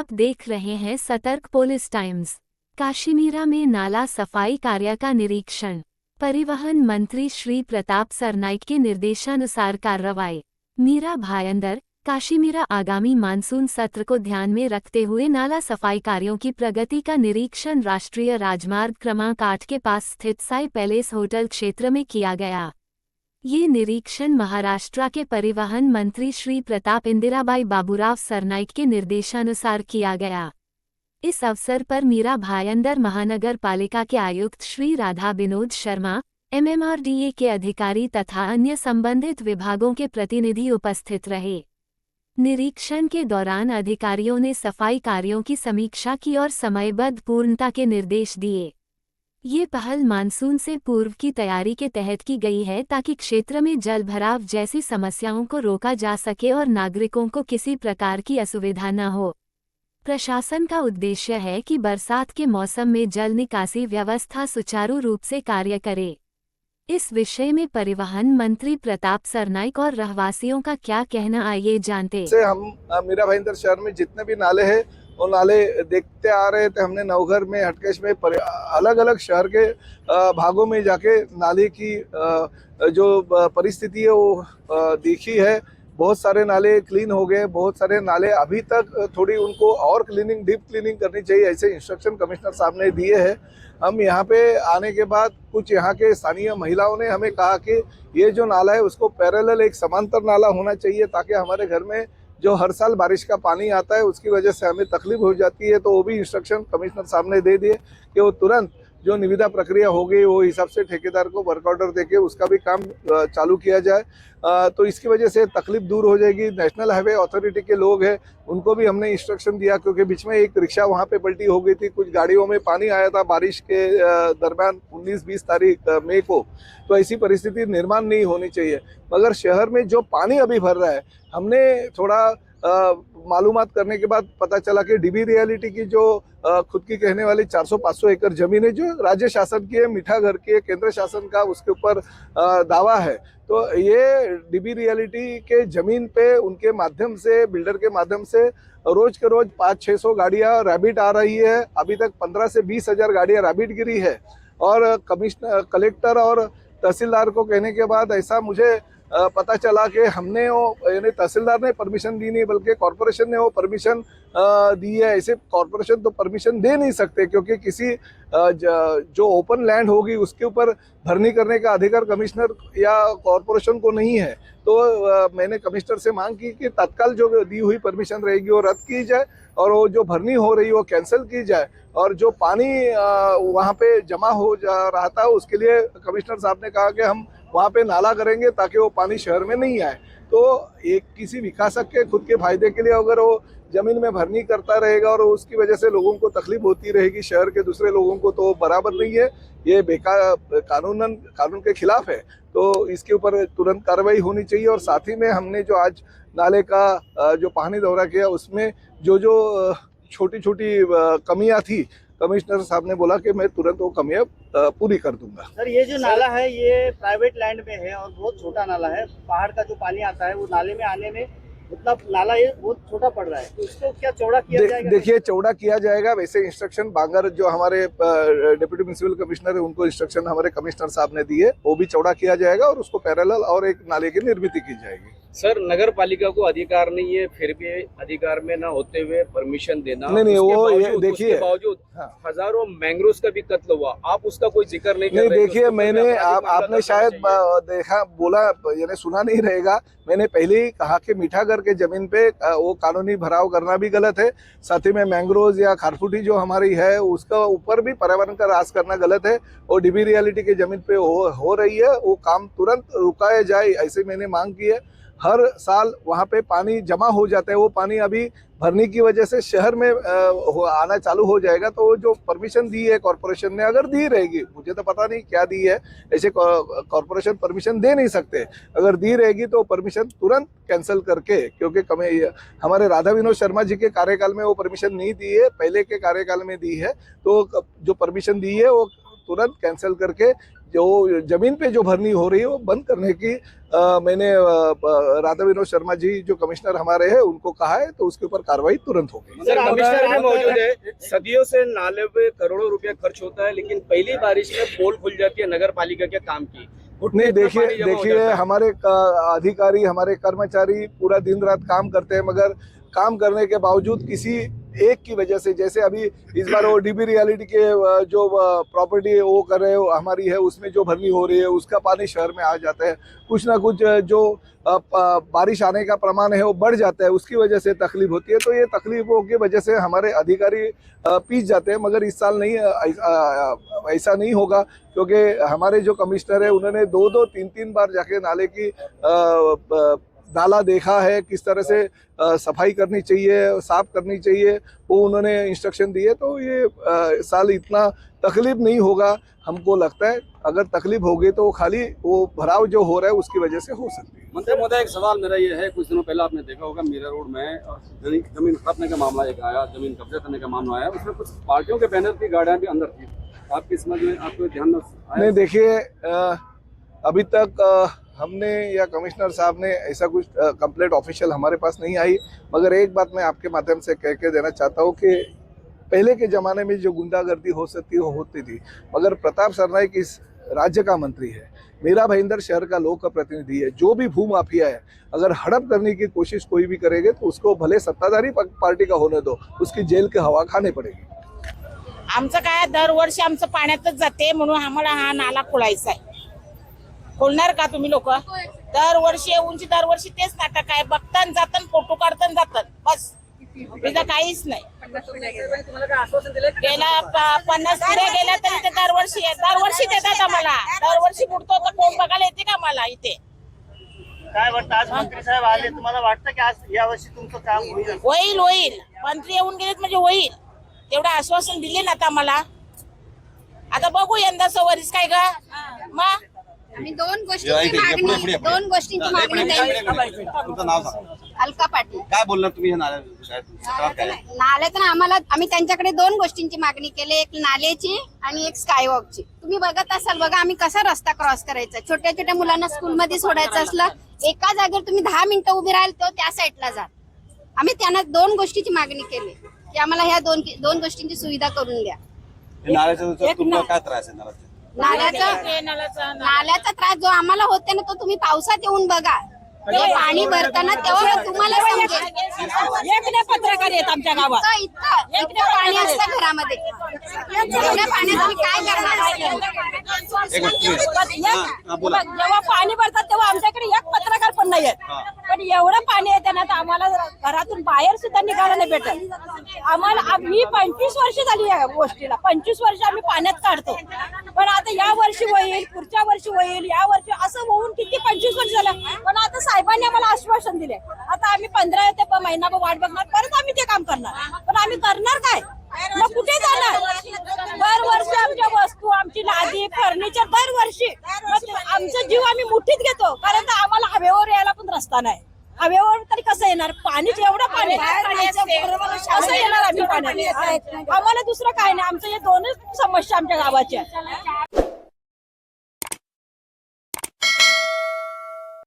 आप देख रहे हैं सतर्क पुलिस टाइम्स। काशीमीरा में नाला सफाई कार्य का निरीक्षण। परिवहन मंत्री श्री प्रताप सरनाइक के निर्देशानुसार कार्रवाई। मीरा भायंदर, काशीमीरा आगामी मानसून सत्र को ध्यान में रखते हुए नाला सफाई कार्यों की प्रगति का निरीक्षण राष्ट्रीय राजमार्ग क्रमांक 8 के पास स्थित साई पैलेस होटल क्षेत्र में किया गया। ये निरीक्षण महाराष्ट्र के परिवहन मंत्री श्री प्रताप इंदिराबाई बाबूराव सरनाइक के निर्देशानुसार किया गया। इस अवसर पर मीरा भायंदर महानगर पालिका के आयुक्त श्री राधा विनोद शर्मा, MMRDA के अधिकारी तथा अन्य संबंधित विभागों के प्रतिनिधि उपस्थित रहे। निरीक्षण के दौरान अधिकारियों ने सफाई कार्यों की समीक्षा की और समयबद्ध पूर्णता के निर्देश दिए। ये पहल मानसून से पूर्व की तैयारी के तहत की गई है ताकि क्षेत्र में जल भराव जैसी समस्याओं को रोका जा सके और नागरिकों को किसी प्रकार की असुविधा न हो। प्रशासन का उद्देश्य है कि बरसात के मौसम में जल निकासी व्यवस्था सुचारू रूप से कार्य करे। इस विषय में परिवहन मंत्री प्रताप सरनाइक और रहवासियों का क्या कहना, आइए जानते। हम मीरा भाईंदर शहर में जितने भी नाले हैं वो नाले देखते आ रहे थे। हमने नवघर में, हटकेश में, अलग अलग शहर के भागों में जाके नाले की जो परिस्थिति है वो देखी है। बहुत सारे नाले क्लीन हो गए, बहुत सारे नाले अभी तक थोड़ी उनको और क्लीनिंग, डीप क्लीनिंग करनी चाहिए, ऐसे इंस्ट्रक्शन कमिश्नर साहब ने दिए हैं। हम यहाँ पे आने के बाद कुछ यहाँ के स्थानीय महिलाओं ने हमें कहा कि ये जो नाला है उसको पैरेलल एक समांतर नाला होना चाहिए ताकि हमारे घर में जो हर साल बारिश का पानी आता है उसकी वजह से हमें तकलीफ हो जाती है। तो वो भी इंस्ट्रक्शन कमिश्नर साहब ने दे दिए कि वो तुरंत जो निविदा प्रक्रिया हो गई वो हिसाब से ठेकेदार को वर्क ऑर्डर देके उसका भी काम चालू किया जाए। तो इसकी वजह से तकलीफ दूर हो जाएगी। नेशनल हाईवे अथॉरिटी के लोग हैं उनको भी हमने इंस्ट्रक्शन दिया, क्योंकि बीच में एक रिक्शा वहाँ पे पलटी हो गई थी, कुछ गाड़ियों में पानी आया था बारिश के दरमियान 19-20 तारीख मई को। तो ऐसी परिस्थिति निर्माण नहीं होनी चाहिए। मगर शहर में जो पानी अभी भर रहा है, हमने थोड़ा मालूमात करने के बाद पता चला कि डीबी रियलिटी की जो खुद की कहने वाली 400-500 एकड़ जमीन है जो राज्य शासन की है, मीठागर की है, केंद्र शासन का उसके ऊपर दावा है। तो ये डीबी रियलिटी के जमीन पे उनके माध्यम से, बिल्डर के माध्यम से रोज के रोज 500-600 गाड़ियां रैबिट आ रही है। अभी तक 15 से 20 हजार गाड़ियां रैबिट गिरी है। और कमिश्नर, कलेक्टर और तहसीलदार को कहने के बाद ऐसा मुझे पता चला कि हमने वो, यानी तहसीलदार ने परमिशन दी नहीं बल्कि कॉरपोरेशन ने वो परमिशन दी है। ऐसे कॉरपोरेशन तो परमिशन दे नहीं सकते, क्योंकि किसी जो ओपन लैंड होगी उसके ऊपर भरनी करने का अधिकार कमिश्नर या कॉरपोरेशन को नहीं है। तो मैंने कमिश्नर से मांग की कि तत्काल जो दी हुई परमिशन रहेगी वो रद्द की जाए और वो जो भरनी हो रही है वो कैंसिल की जाए। और जो पानी वहाँ पे जमा हो जा रहा था उसके लिए कमिश्नर साहब ने कहा कि हम वहाँ पे नाला करेंगे ताकि वो पानी शहर में नहीं आए। तो एक किसी विकासक के खुद के फायदे के लिए अगर वो जमीन में भरनी करता रहेगा और उसकी वजह से लोगों को तकलीफ होती रहेगी, शहर के दूसरे लोगों को, तो बराबर नहीं है। ये बेकार कानून के खिलाफ है। तो इसके ऊपर तुरंत कार्रवाई होनी चाहिए। और साथ ही में हमने जो आज नाले का जो पानी दौरा किया उसमें जो छोटी छोटी कमियां थी, कमिश्नर साहब ने बोला कि मैं तुरंत वो कमियां पूरी कर दूंगा। सर, ये जो नाला है ये प्राइवेट लैंड में है और बहुत छोटा नाला है। पहाड़ का जो पानी आता है वो नाले में आने में मतलब नाला ये बहुत छोटा पड़ रहा है, तो इसको क्या चौड़ा किया जाएगा? देखिए, चौड़ा किया जाएगा। वैसे इंस्ट्रक्शन बांगर जो हमारे डिप्टी म्युनिसिपल कमिश्नर है उनको इंस्ट्रक्शन हमारे कमिश्नर साहब ने दिए, वो भी चौड़ा किया जाएगा और उसको पैरेलल और एक नाले की निर्मित की जाएगी। सर, नगर पालिका को अधिकार नहीं है, फिर भी अधिकार में न होते हुए परमिशन देना। नहीं, वो ये देखिए, उसके बावजूद हजारों मैंग्रोव्स का भी कत्ल हुआ, आप उसका कोई जिक्र नहीं कर रहे। देखिए, मैंने आपने शायद देखा, बोला, यानी सुना नहीं रहेगा। मैंने पहले ही कहा कि मीठागर के जमीन पे वो कानूनी भराव करना भी गलत है। साथ ही में मैंग्रोव या खारफूटी जो हमारी है उसका ऊपर भी पर्यावरण का राज करना गलत है। और डीबी रियलिटी के जमीन पे हो रही है, वो काम तुरंत रुकाया जाए, ऐसे मैंने मांग की है। हर साल वहाँ पे पानी जमा हो जाता है, वो पानी अभी भरने की वजह से शहर में आना चालू हो जाएगा। तो जो परमिशन दी है कॉरपोरेशन ने, अगर दी रहेगी, मुझे तो पता नहीं क्या दी है, ऐसे कॉरपोरेशन परमिशन दे नहीं सकते। अगर दी रहेगी तो परमिशन तुरंत कैंसिल करके, क्योंकि हमारे राधा विनोद शर्मा जी के कार्यकाल में वो परमिशन नहीं दी है, पहले के कार्यकाल में दी है। तो जो परमिशन दी है वो तुरंत कैंसिल करके जो जमीन पे जो भरनी हो रही है वो बंद करने की मैंने राधा विनोद शर्मा जी जो कमिश्नर हमारे हैं उनको कहा है, तो उसके ऊपर कार्रवाई तुरंत होगी। सर, कमिश्नर भी मौजूद है। सदियों से नाले पे करोड़ों रुपया खर्च होता है, लेकिन पहली बारिश में पोल खुल जाती है नगर पालिका के काम की। नहीं, देखिए हमारे अधिकारी, हमारे कर्मचारी पूरा दिन रात काम करते हैं, मगर काम करने के बावजूद किसी एक की वजह से, जैसे अभी इस बार वो डीबी रियलिटी के जो प्रॉपर्टी वो कर रहे हो हमारी है, उसमें जो भरनी हो रही है उसका पानी शहर में आ जाता है। कुछ ना कुछ जो बारिश आने का प्रमाण है वो बढ़ जाता है, उसकी वजह से तकलीफ होती है। तो ये तकलीफों की वजह से हमारे अधिकारी पीछ जाते हैं, मगर इस साल नहीं, ऐसा नहीं होगा, क्योंकि हमारे जो कमिश्नर है उन्होंने 2-2, 3-3 बार जाके नाले की नाला देखा है, किस तरह से सफाई करनी चाहिए, साफ करनी चाहिए, वो उन्होंने इंस्ट्रक्शन दिए। तो ये साल इतना तकलीफ नहीं होगा हमको लगता है। अगर तकलीफ होगी तो खाली वो भराव जो हो रहा है उसकी वजह से हो सकती है। मंत्री महोदय, एक सवाल मेरा ये है, कुछ दिनों पहले आपने देखा होगा मीरा रोड में जमीन खपने का मामला एक आया, जमीन कब्जा करने का मामला आया, उसमें कुछ पार्टियों के बैनर की गाड़ियां भी अंदर थी। आपकी समझ में, आपको ध्यान में आया? नहीं, देखिए अभी तक हमने या कमिश्नर साहब ने ऐसा कुछ कंप्लेंट ऑफिशियल हमारे पास नहीं आई, मगर एक बात मैं आपके माध्यम से कह के देना चाहता हूँ कि पहले के ज़माने में जो गुंडागर्दी हो सकती होती थी, मगर प्रताप सरनाइक इस राज्य का मंत्री है, मीरा भाईंदर शहर का लोक प्रतिनिधि है। जो भी भूमाफिया है, अगर हड़प करने की कोशिश कोई भी करेगा तो उसको भले सत्ताधारी पार्टी का होने दो, उसकी जेल की हवा खाने पड़ेगी। आमचं काय, दरवर्षी आमचं पाण्यातच जाते, म्हणून आम्हाला हा नाला खोलायचा आहे। खोलणार का तुम्ही लोक? दरवर्षी येऊनची दरवर्षी तेच नाटक आहे, बघतान जातात, फोटो काढतान जातात, बस तिथं काहीच नाही। गेला 50 पिढ्या गेल्या तरी ते दरवर्षी देतात आम्हाला, दरवर्षी बुडतो तर कोण बघायला येते का मला इथे? काय वाटतं, आज मंत्री साहेब आले, तुम्हाला वाटतं की आज या वर्षी तुमचं काम होईल? होईल। मंत्री येऊन गेलेत म्हणजे होईल, तेवढं आश्वासन दिले ना आता आम्हाला। आता बघू यंदाचं वरीस काय ग मग। आम्ही दोन गोष्टींची मागणी केली। तुमचं नाव सांगा. अलका पाटील। काय बोलणार तुम्ही हे नाल्यात ना आम्ही त्यांच्याकडे दोन गोष्टींची मागणी केली, एक नाल्याची आणि एक स्कायवॉकची। तुम्ही बघत असाल बघा, आम्ही कसा रस्ता क्रॉस करायचा, छोट्या छोट्या मुलांना स्कूलमध्ये सोडायचं असलं, एका जागेवर तुम्ही 10 मिनिटं उभी राहाल तर त्या साईडला जा। आम्ही त्यांना दोन गोष्टीची मागणी केली की आम्हाला ह्या दोन गोष्टींची सुविधा करून द्या। तुम्हाला काय त्रास आहे नाल्याचा त्रास जो आम्हाला होते ना, तो तुम्ही पावसात येऊन बघा, तेव्हा पाणी भरताना तेव्हा तुम्हाला समजेल। पत्रकार येत आमच्या गावात, इतकं पाणी असतं घरामध्ये, एवढ्या पाण्यात तुम्ही काय करणार? जेव्हा पाणी भरतात तेव्हा आमच्याकडे एक पत्रकार पण नाही येत, पण एवढं पाणी येते ना तर आम्हाला घरातून बाहेर सुद्धा निघायला नाही भेटत। आम्हाला मी 25 वर्ष झाली या गोष्टीला, 25 वर्ष आम्ही पाण्यात काढतो, पण आता या वर्षी होईल, पुढच्या वर्षी होईल, या वर्षी असं होऊन किती 25 वर्ष झालं। पण आता साहेबांनी आम्हाला आश्वासन दिले, आता आम्ही 15 ते महिनाभर वाट बघणार, परत आम्ही ते काम करणार, पण आम्ही करणार काय? मग कुठे जाणार? दरवर्षी आमच्या वस्तू, आमची लादी, फर्निचर दरवर्षी आमचा जीव आम्ही मुठीत घेतो, कारण आम्हाला हवेवर यायला पण रस्ता नाही। हवेवर तरी कसं येणार? पाणी, एवढं पाणी कसं येणार आम्ही पाण्यात? आम्हाला दुसरं काय नाही, आमचं हे दोनच समस्या आमच्या गावाच्या।